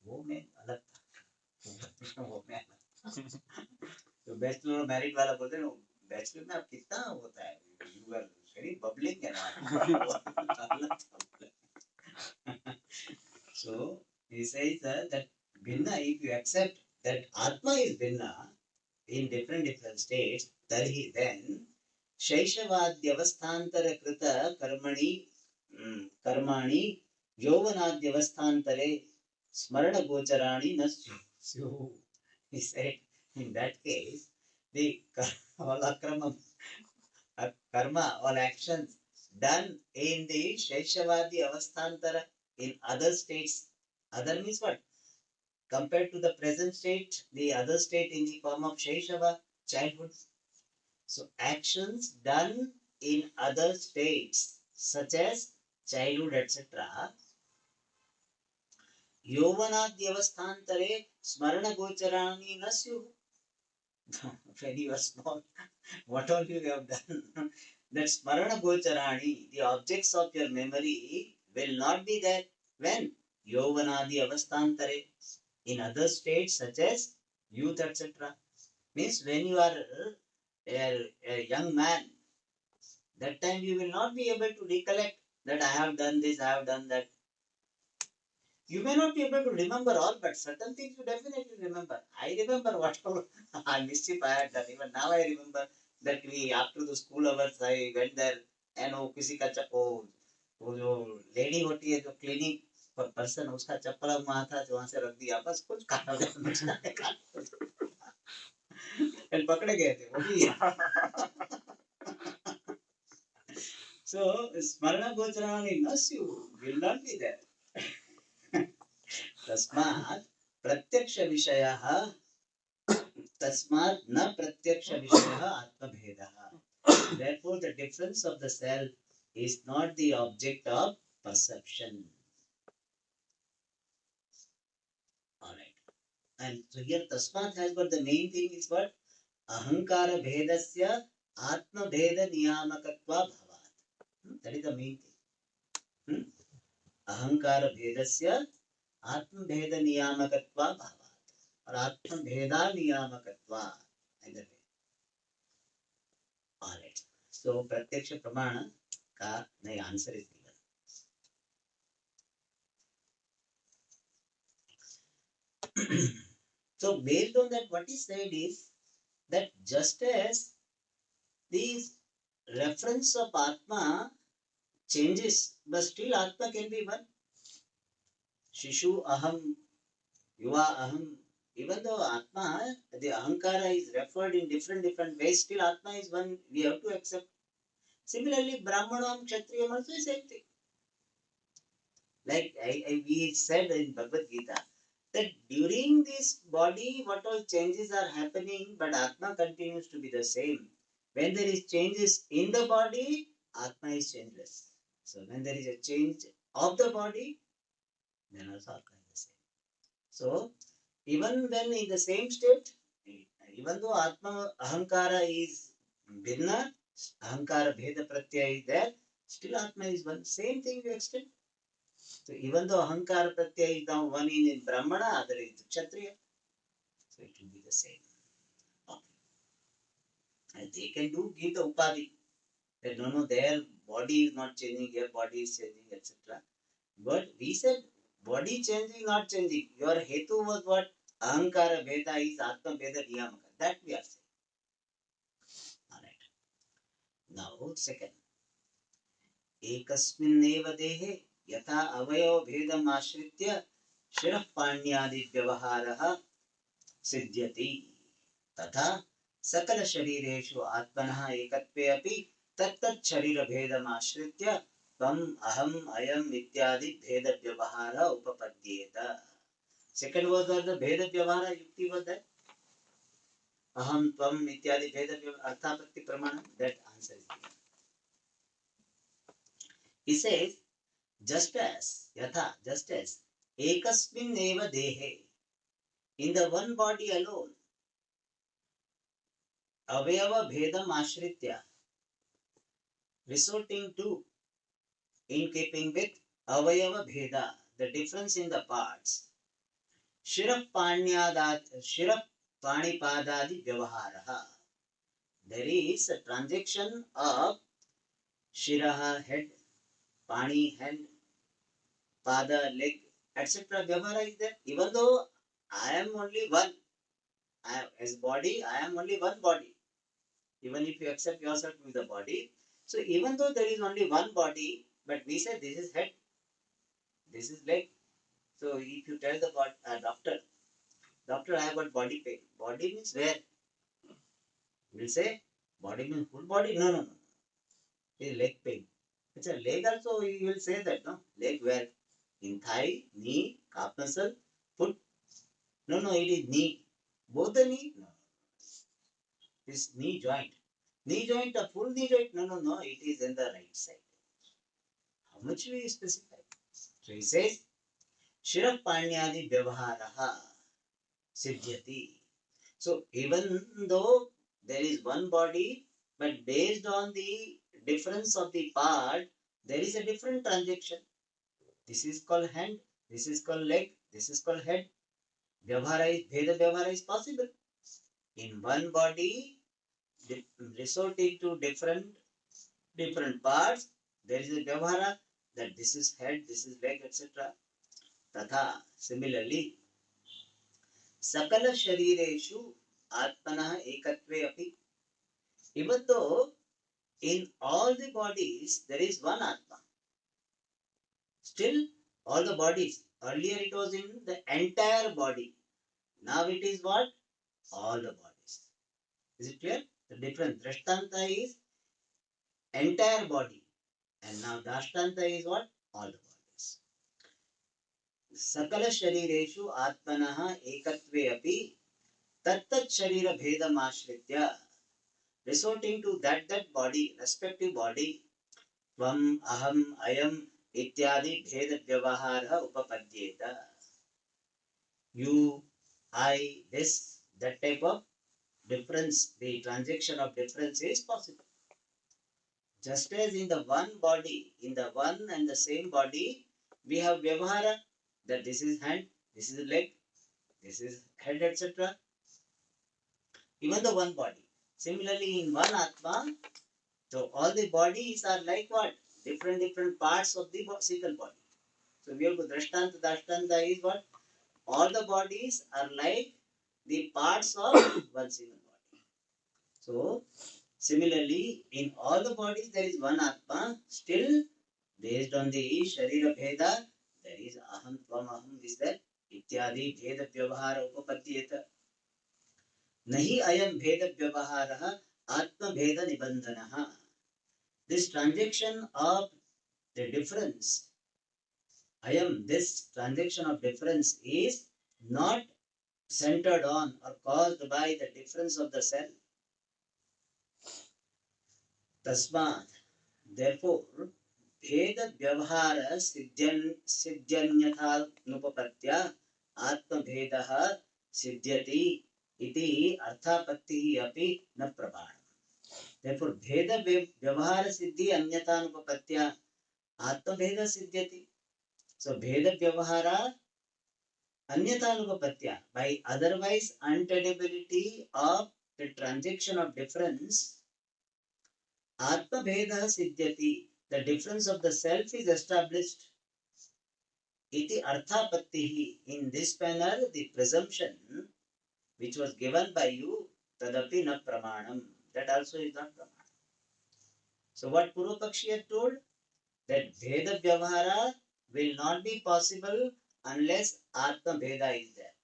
[SPEAKER 1] वो मैं अलग था, वो मैं अलग था. तो bachelor और मैरिड वाला बोलते हैं बैचलर में आप कितना होता है, you were very bubbling and so he says that Bhinna, if you accept that Atma is Bhinna in different states, then Shaishavadhyavastantara krita karmani yovanadhyavastantare smarana gocharani na syu. He said, in that case, the all akrama, karma, all actions done in the Shaishavadi avasthantara in other states, other means what? Compared to the present state, the other state in the form of Shaishava, childhood. So actions done in other states, such as childhood, etc., Yovanadhyavastantare smarana gocharani nasyu. When you are small, what all you have done? That smarana gocharani, the objects of your memory, will not be there. When? Yovanadi avastantare. In other states, such as youth, etc. Means when you are a young man, that time you will not be able to recollect that I have done this, I have done that. You may not be able to remember all, but certain things you definitely remember. I remember what all mischief I had done. Even now I remember that we, after the school hours, I went there and oh, kisi ka oh, वो जो lady होती है जो cleaning person, उसका चप्पल वहां था जो वहां से रख दिया, बस कुछ पकड़े गए थे वो भी। So स्मरण गोचराणि न स्युः, will not be there. तस्मात् प्रत्यक्ष विषयः, तस्मात् न प्रत्यक्ष विषयः आत्मभेदः. Therefore the difference of the self is not the object of perception. Alright. And so here tasmat has got the main thing is what? Ahankara bhedasya atma bheda niyamakatva bhavat. That is the main thing. Ahankara bhedasya atma bheda niyamakatva bhavat. Or atma bheda niyamakatva. Either way. Alright. So pratyaksha pramana ka nahi answer is given. So based on that, what is said is that just as the reference of Atma changes, but still Atma can be one. Shishu aham, yuva aham. Even though Atma, the Ahankara is referred in different ways, still Atma is one. We have to accept. Similarly, Brahmanam, Kshatriyam also is same thing. Like we said in Bhagavad Gita, that during this body, what all changes are happening, but Atma continues to be the same. When there is changes in the body, Atma is changeless. So when there is a change of the body, then also Atma is the same. So even when in the same state, even though Atma Ahankara is Bhinna, Ahankara Bheda Pratyaya is there, still Atma is one. Same thing you extend. So even though Ahankara Pratyaya is now one in Brahmana, other is Kshatriya, so it will be the same. Okay. And they can give the Upadhi. That no, their body is not changing, your body is changing, etc. But we said body changing, not changing. Your hetu was what? Ahankara Veda is Atma Veda Niyamaka. That we are saying. Alright. Now, second. एकस्मिन्नेव देहे यथा अवयव भेदम् आश्रित्य शिरः पाण्यादि व्यवहारः सिद्ध्यति, तथा सकल शरीरेषु आत्मनः एकत्वे अपि तत्तत् शरीर भेदम् आश्रित्य त्वम् अहम् अयम् इत्यादि भेद व्यवहार उपपद्येत. Second was the भेद व्यवहार युक्ति was that अहम त्वम इत्यादि भेद अर्थापत्ति प्रमाण. That answer is given. He says, just as ekasmin eva dehe, in the one body alone, avayava bhedam ashritya, resorting to, in keeping with avayava bheda, the difference in the parts, shirap panipadadi vyavaharaha, there is a transaction of shiraha head, pani hand, pada leg, etc. Vyavahara is there. Even though I am only one, as body, I am only one body. Even if you accept yourself with the body, so even though there is only one body, but we say this is head, this is leg. So if you tell the doctor, I have got body pain. Body means where? You will say body means full body. No. It is leg pain. It's a leg also. You will say that, no, leg where? In thigh, knee, calf muscle, foot. No, it is knee. Both the knee. No. This knee joint. Knee joint, a full knee joint? No, it is in the right side. How much we specify? So he says, Shirah Panyadi Vyavaharaha Siddhyati. So even though there is one body, but based on the difference of the part, there is a different transaction. This is called hand, this is called leg, this is called head. Bheda Vyavahara is possible. In one body, resorting to different parts, there is a Vyavahara that this is head, this is leg, etc. Tatha, similarly, Sakala Sharireshu Atmanah Ekatve Api. Even though in all the bodies there is one Atma, Still, all the bodies. Earlier it was in the entire body. Now it is what? All the bodies. Is it clear? The difference. Drishtanta is entire body. And now Dashtanta is what? All the bodies. Sakala sharireshu atmanaha ekatve api tattat sharira bhedamashritya, resorting to that body, respective body, tvam, aham, ayam, ityadi bheda vyavahara upapadyeta. You, I, this, that type of difference, the transaction of difference is possible. Just as in the one body, in the one and the same body, we have vyavahara, that this is hand, this is leg, this is head, etc. Even the one body. Similarly, in one Atma, so all the bodies are like what? Different parts of the single body. So we have to Drishtanta, Dashtanta is what? All the bodies are like the parts of one single body. So similarly, in all the bodies there is one Atma. Still, based on the Sharira Bheda, there is Aham, Tvam, Aham, is there? Ityadi Bheda Vyavahara Upapadyeta. Nahi ayam Bheda Vyavahara Atma Bheda Nibandhanaha. This transaction of the difference, this transaction of difference is not centered on or caused by the difference of the self. Tasmat, therefore, Bheda Vyavahara Siddhyanyatha Nupapatya Atma Bhedaha Siddhyati iti Arthapatti api na prabhana. Therefore, Bheda Vyavahara Siddhi Anyatanupapatya Atma Bheda Siddhyati. So, Bheda Vyavahara Anyatanupapatya, by otherwise untenability of the transaction of difference, Atma Bheda Siddhyati, the difference of the self is established. Iti Arthapattihi, in this manner, the presumption which was given by you, Tadapi na Pramanam, that also is not Pramanam. So, what Purvapakshi had told? That Bheda Vyavahara will not be possible unless Atma Bheda is there.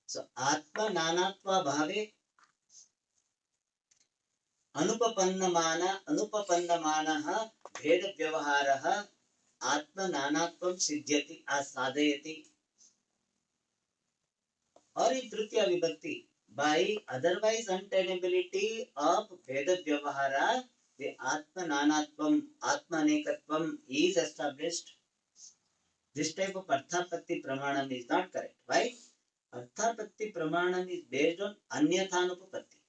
[SPEAKER 1] So, Atma Nanatva Bhave Anupapannamanaha Bheda Vyavaharaha Atma Nanatvam Siddhyati Asadayati. Or in Tritiya Vibhakti, by otherwise untenability of Bheda Vyavahara, the Atma Nanatvam, Atma Anekatvam is established. This type of Arthapatti Pramanam is not correct. Why? Arthapatti Pramanam is based on Anyathanupapatti.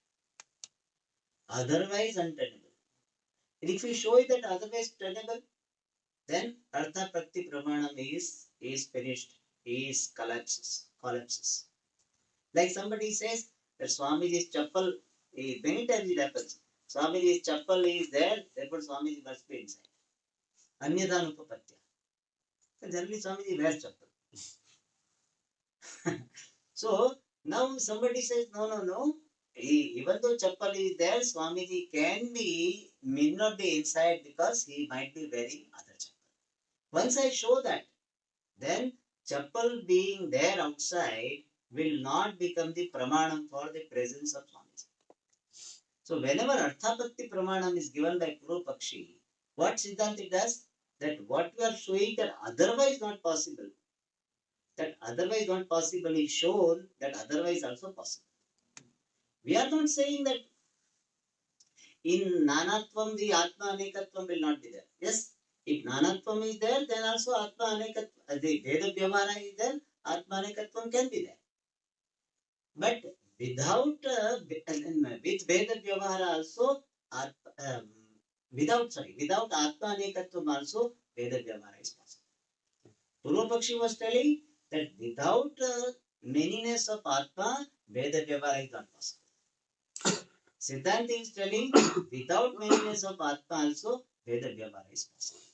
[SPEAKER 1] Otherwise untenable. And if you show it that otherwise tenable, then Arthapatti Pramanam is finished, is collapses. Like somebody says that Swamiji's chappal, many times it happens. Swamiji's chappal is there, therefore Swamiji must be inside. Anyathanupapatya. Generally Swamiji wears chappal. So now somebody says, no. Even though chappal is there, Swamiji may not be inside because he might be wearing other chappal. Once I show that, then chappal being there outside will not become the pramanam for the presence of Swamiji. So whenever Arthapatti Pramanam is given by Purvapakshi, what Siddhanti does? That what we are showing that otherwise not possible, is shown that otherwise also possible. We are not saying that in Nanatvam the Atma Anekatvam will not be there. Yes, if Nanatvam is there, then also Atma Anekatvam, the Veda Vyavahara is there, Atma Anekatvam can be there. But without, with Veda Vyavahara also, without Atma Anekatvam also, Veda Vyavahara is possible. Purvapakshi was telling that without manyness of Atma, Veda Vyavahara is not possible. Siddhanta is telling without manyness of Atma also, Veda Vyavahara is possible.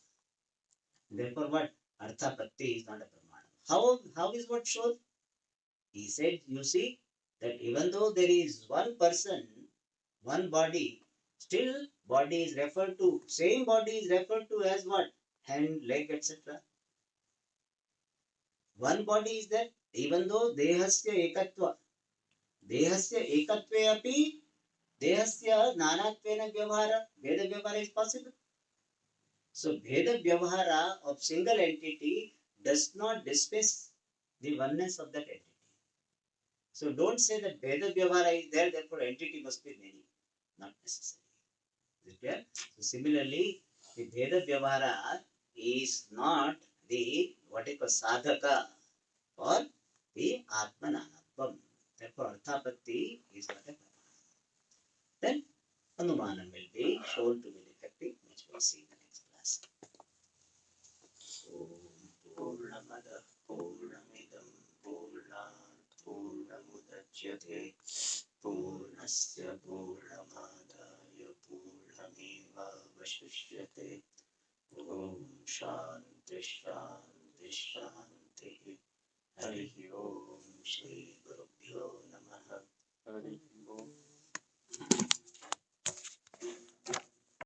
[SPEAKER 1] Therefore, what? Arthapatti is not a Pramanam. How is what shown? He said, you see, that even though there is one person, one body, still body is referred to, same body is referred to as what? hand, leg, etc. One body is there, even though dehasya ekatve api dehasya nanatvena vyavahara, veda vyavahara is possible. So Veda Vyavahara of single entity does not dismiss the oneness of that entity. So don't say that Veda Vyavahara is there, therefore entity must be many. Not necessary. Is it clear? So similarly, the Veda Vyavahara is not the what is called sadhaka for the Atmananatvam. Therefore Arthapatti is not a Pramana. Then Anumanam will be shown to be defective, which we'll see in the next class. पूर्णमदः पूर्णमिदं पूर्णात् पूर्णमुदच्यते पूर्णस्य पूर्णमादाय पूर्णमेवावशिष्यते ॐ शान्ति शान्ति शान्तिः हरिः